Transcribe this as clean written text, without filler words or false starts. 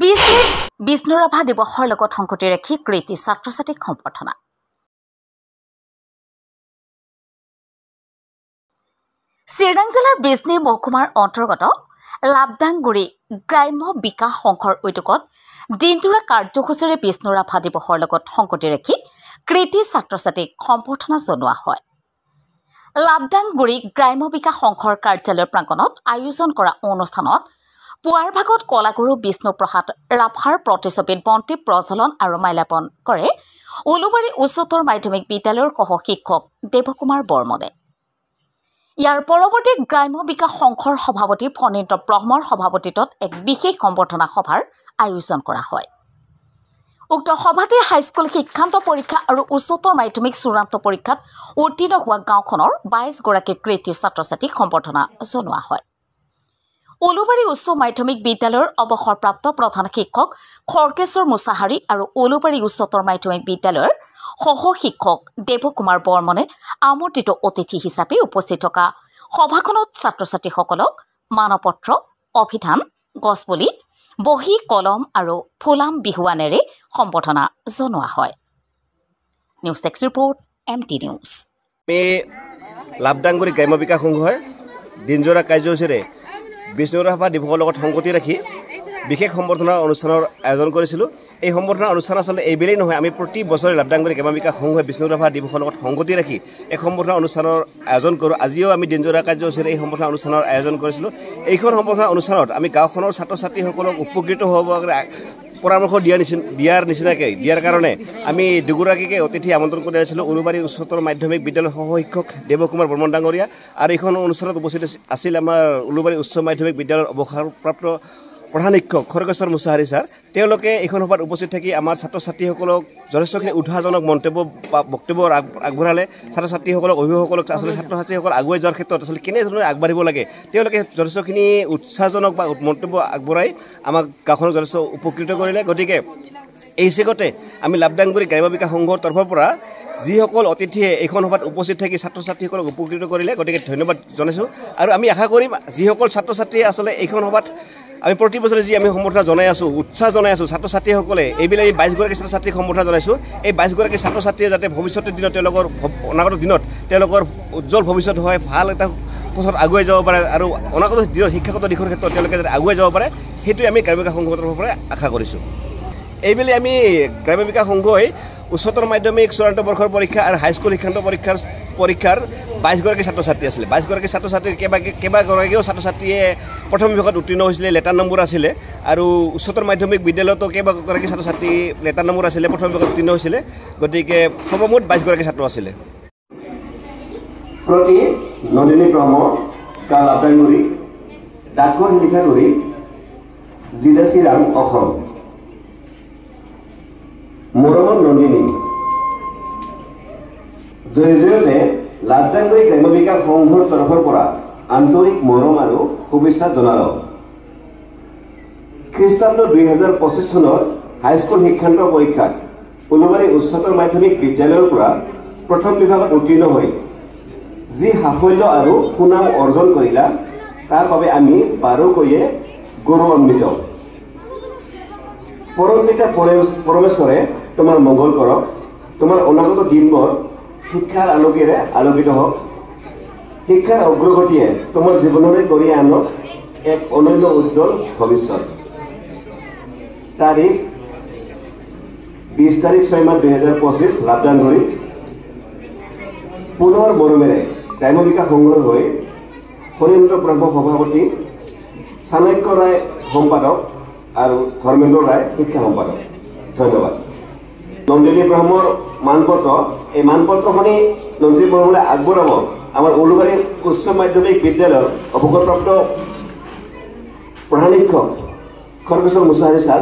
বিষ্ণুৰাভা দিৱসৰ লগত সংগতি ৰাখি কৃতি ছাত্ৰ-ছাত্ৰীক সম্বৰ্ধনা। চিৰাং জিলাৰ বিজনী মহকুমাৰ অন্তৰ্গত লাবদাংগুৰি গ্ৰাম্য বিকাশ সংঘৰ উদ্যোগত দিনজোৰা কাৰ্যসূচীৰে বিষ্ণুৰাভা দিৱসৰ লগত সংগতি ৰাখি কৃতি ছাত্ৰ-ছাত্ৰীক সম্বৰ্ধনা জনোৱা হয়। লাবদাংগুৰি গ্ৰাম্য বিকাশ সংঘৰ কাৰ্যালয় প্ৰাংগণত আয়োজন কৰা অনুষ্ঠানত পুৱাৰ ভাগত কলাগুৰু বিষ্ণুপ্ৰসাদ ৰাভাৰ প্ৰতিচ্ছবিত বন্তি প্ৰজ্বলন আৰু মাল্যাৰ্পণ কৰে উলুবাৰী উচ্চতৰ মাধ্যমিক বিদ্যালয়ৰ সহ শিক্ষক দেৱকুমাৰ বৰ্মনে। ইয়াৰ পৰৱৰ্তী গ্ৰাম্য বিকাশ সংঘৰ সভাপতি ফণীন্দ্ৰ ব্ৰহ্মৰ সভাপতিত্বত এক বিশেষ সম্বৰ্ধনা সভাৰ আয়োজন কৰা হয়। উক্ত সভাতে হাইস্কুল শিক্ষান্ত পৰীক্ষা আৰু উচ্চতৰ মাধ্যমিক চূড়ান্ত পৰীক্ষাত উত্তীৰ্ণ হোৱা গাঁওখনৰ 22 গৰাকী কৃতি ছাত্ৰ-ছাত্ৰীক সম্বৰ্ধনা জনোৱা হয়। উলুবাৰী উচ্চ মাধ্যমিক বিদ্যালয়ৰ অৱসৰপ্ৰাপ্ত প্ৰধান শিক্ষক খৰ্গেশ্বৰ মুছাহাৰী আৰু উলুবাৰী উচ্চতৰ মাধ্যমিক বিদ্যালয়ৰ সহ শিক্ষক দেৱকুমাৰ বৰ্মনে আমন্ত্ৰিত অতিথি হিচাপে উপস্থিত থকা সভাখনত ছাত্ৰ-ছাত্ৰীসকলক মানপত্ৰ, অভিধান, গছপুলি, বহী, কলম আৰু ফুলাম বিহুৱানেৰে সম্বৰ্ধনা জনোৱা হয়। News desk report MT news. Labdangguri গ্ৰাম্য বিকাশ সংঘই দিনজোৰা কাৰ্যসূচীৰে বিষ্ণুৰাভা দিৱসৰ লগত সংগতি ৰাখি বিশেষ সম্বৰ্ধনা অনুষ্ঠানৰ আয়োজন কৰিছিলোঁ। এই সম্বৰ্ধনা অনুষ্ঠান আচলতে এইবেলেই নহয়, আমি প্ৰতি বছৰে লাবদাংগুৰি গ্ৰাম্য বিকাশ সংঘই বিষ্ণুৰাভা দিৱসৰ লগত সংগতি ৰাখি এক সম্বৰ্ধনা অনুষ্ঠানৰ আয়োজন কৰোঁ। আজিও আমি দিনজোৰা কাৰ্যসূচীৰে এই সম্বৰ্ধনা অনুষ্ঠানৰ আয়োজন কৰিছিলোঁ। এইখন সম্বৰ্ধনা অনুষ্ঠানত আমি গাঁওখনৰ ছাত্ৰ-ছাত্ৰীসকলক উপকৃত হ'ব পৰামৰ্শ দিয়াৰ কাৰণে আমি দুগৰাকীকে অতিথি আমন্ত্ৰণ কৰি আহিছিলোঁ। উলুবাৰী উচ্চতৰ মাধ্যমিক বিদ্যালয়ৰ সহ শিক্ষক দেৱকুমাৰ বৰ্মন ডাঙৰীয়া আৰু এইখন অনুষ্ঠানত উপস্থিত আছিল আমাৰ উলুবাৰী উচ্চ মাধ্যমিক বিদ্যালয়ৰ অৱসৰপ্ৰাপ্ত প্ৰধান শিক্ষক খৰ্গেশ্বৰ মুছাহাৰী ছাৰ। তেওঁলোকে এইখন সভাত উপস্থিত থাকি আমাৰ ছাত্ৰ-ছাত্ৰীসকলক যথেষ্টখিনি উৎসাহজনক মন্তব্য বা বক্তব্য আগবঢ়ালে। ছাত্ৰ-ছাত্ৰীসকলক, অভিভাৱকসকলক আচলতে ছাত্ৰ-ছাত্ৰীসকল আগুৱাই যোৱাৰ ক্ষেত্ৰত আচলতে কেনেধৰণে আগবাঢ়িব লাগে তেওঁলোকে যথেষ্টখিনি উৎসাহজনক বা মন্তব্য আগবঢ়াই আমাক গাঁওখনক যথেষ্ট উপকৃত কৰিলে। গতিকে এই হিচাপতে আমি লাবদাংগুৰি গ্ৰাম্য বিকাশ সংঘৰ তৰফৰ পৰা যিসকল অতিথিয়ে এইখন সভাত উপস্থিত থাকি ছাত্ৰ-ছাত্ৰীসকলক উপকৃত কৰিলে, গতিকে ধন্যবাদ জনাইছোঁ। আৰু আমি আশা কৰিম যিসকল ছাত্ৰ-ছাত্ৰীয়ে আচলতে এইখন সভাত আমি প্ৰতি বছৰে যি আমি সম্বৰ্ধনা জনাই আছোঁ, উৎসাহ জনাই আছোঁ ছাত্ৰ-ছাত্ৰীসকলে, এইবিলাক 22 গৰাকী ছাত্ৰ-ছাত্ৰীক সম্বৰ্ধনা জনাইছোঁ। এই 22 গৰাকী ছাত্ৰ-ছাত্ৰীয়ে যাতে ভৱিষ্যতৰ দিনত তেওঁলোকৰ অনাগত দিনত তেওঁলোকৰ উজ্জ্বল ভৱিষ্যত হয়, ভাল এটা পথত আগুৱাই যাব পাৰে আৰু অনাগত দিনত শিক্ষাগত দিশৰ ক্ষেত্ৰত তেওঁলোকে যাতে আগুৱাই যাব পাৰে, সেইটোৱে আমি গ্ৰাম্য বিকাশ সংঘৰ তৰফৰ পৰা আশা কৰিছোঁ। এইবেলি আমি গ্ৰাম্য বিকাশ সংঘই উচ্চতৰ মাধ্যমিক চূড়ান্ত বৰ্ষৰ পৰীক্ষা আৰু হাইস্কুল শিক্ষান্ত পৰীক্ষাৰ 22 গৰাকী ছাত্ৰ-ছাত্ৰী আছিলে। 22 গৰাকী ছাত্ৰ-ছাত্ৰীৰ কেইবাগৰাকীও ছাত্ৰ-ছাত্ৰীয়ে প্ৰথম বিভাগত উত্তীৰ্ণ হৈছিলে, লেটাৰ নম্বৰ আছিলে। আৰু উচ্চতৰ মাধ্যমিক বিদ্যালয়তো কেইবাগৰাকী ছাত্ৰ-ছাত্ৰী লেটাৰ নম্বৰ আছিলে, প্ৰথম বিভাগত উত্তীৰ্ণ হৈছিলে। গতিকে সৰ্বমুঠ 22 গৰাকী ছাত্ৰ আছিলে। প্ৰতি নন্দিনী ব্ৰহ্ম গাঁও লাবদাংগুৰি ডাকঘৰ লিখাগুৰি জিলা চিৰাং অসম। মৰমৰ নন্দিনী জয়জয়তে লাবদাংগুৰি গ্ৰাম্য বিকাশ সংঘৰ তৰফৰ পৰা আন্তৰিক মৰম আৰু শুভেচ্ছা জনালোঁ। খ্ৰীষ্টাব্দ 2025 চনত হাইস্কুল শিক্ষান্ত পৰীক্ষাত উলুবাৰী উচ্চতৰ মাধ্যমিক বিদ্যালয়ৰ পৰা প্ৰথম বিভাগত উত্তীৰ্ণ হৈ যি সাফল্য আৰু সুনাম অৰ্জন কৰিলা তাৰ বাবে আমি বাৰুকৈয়ে গৌৰৱান্বিত। পৰম পিতা পৰমেশ্বৰে তোমাৰ মংগল কৰক, তোমাৰ অনাগত দিনবোৰ শিক্ষাৰ আলোকেৰে আলোকিত হওক। শিক্ষাৰ অগ্ৰগতিয়ে তোমাৰ জীৱনলৈ কৰি আনক এক অনন্য উজ্জ্বল ভৱিষ্যত। তাৰিখ 20 তাৰিখ 6 মাহ 2025 লাবদাংগুৰি। পুনৰ মৰমেৰে গ্ৰাম্য বিকাশ সংঘৰ হৈ ফণীন্দ্ৰ ব্ৰহ্ম সভাপতি, চাণক্য ৰায় সম্পাদক আৰু ধৰ্মেন্দ্ৰ ৰায় শিক্ষা সম্পাদক। ধন্যবাদ। নন্দিনী ব্ৰহ্মৰ মানপত্ৰ, এই মানপত্ৰখনি নন্দিনী ব্ৰহ্মলৈ আগবঢ়াব আমাৰ উলুবাৰী উচ্চ মাধ্যমিক বিদ্যালয়ৰ অৱসৰপ্ৰাপ্ত প্ৰধান শিক্ষক খৰ্গেশ্বৰ মুছাহাৰী ছাৰ।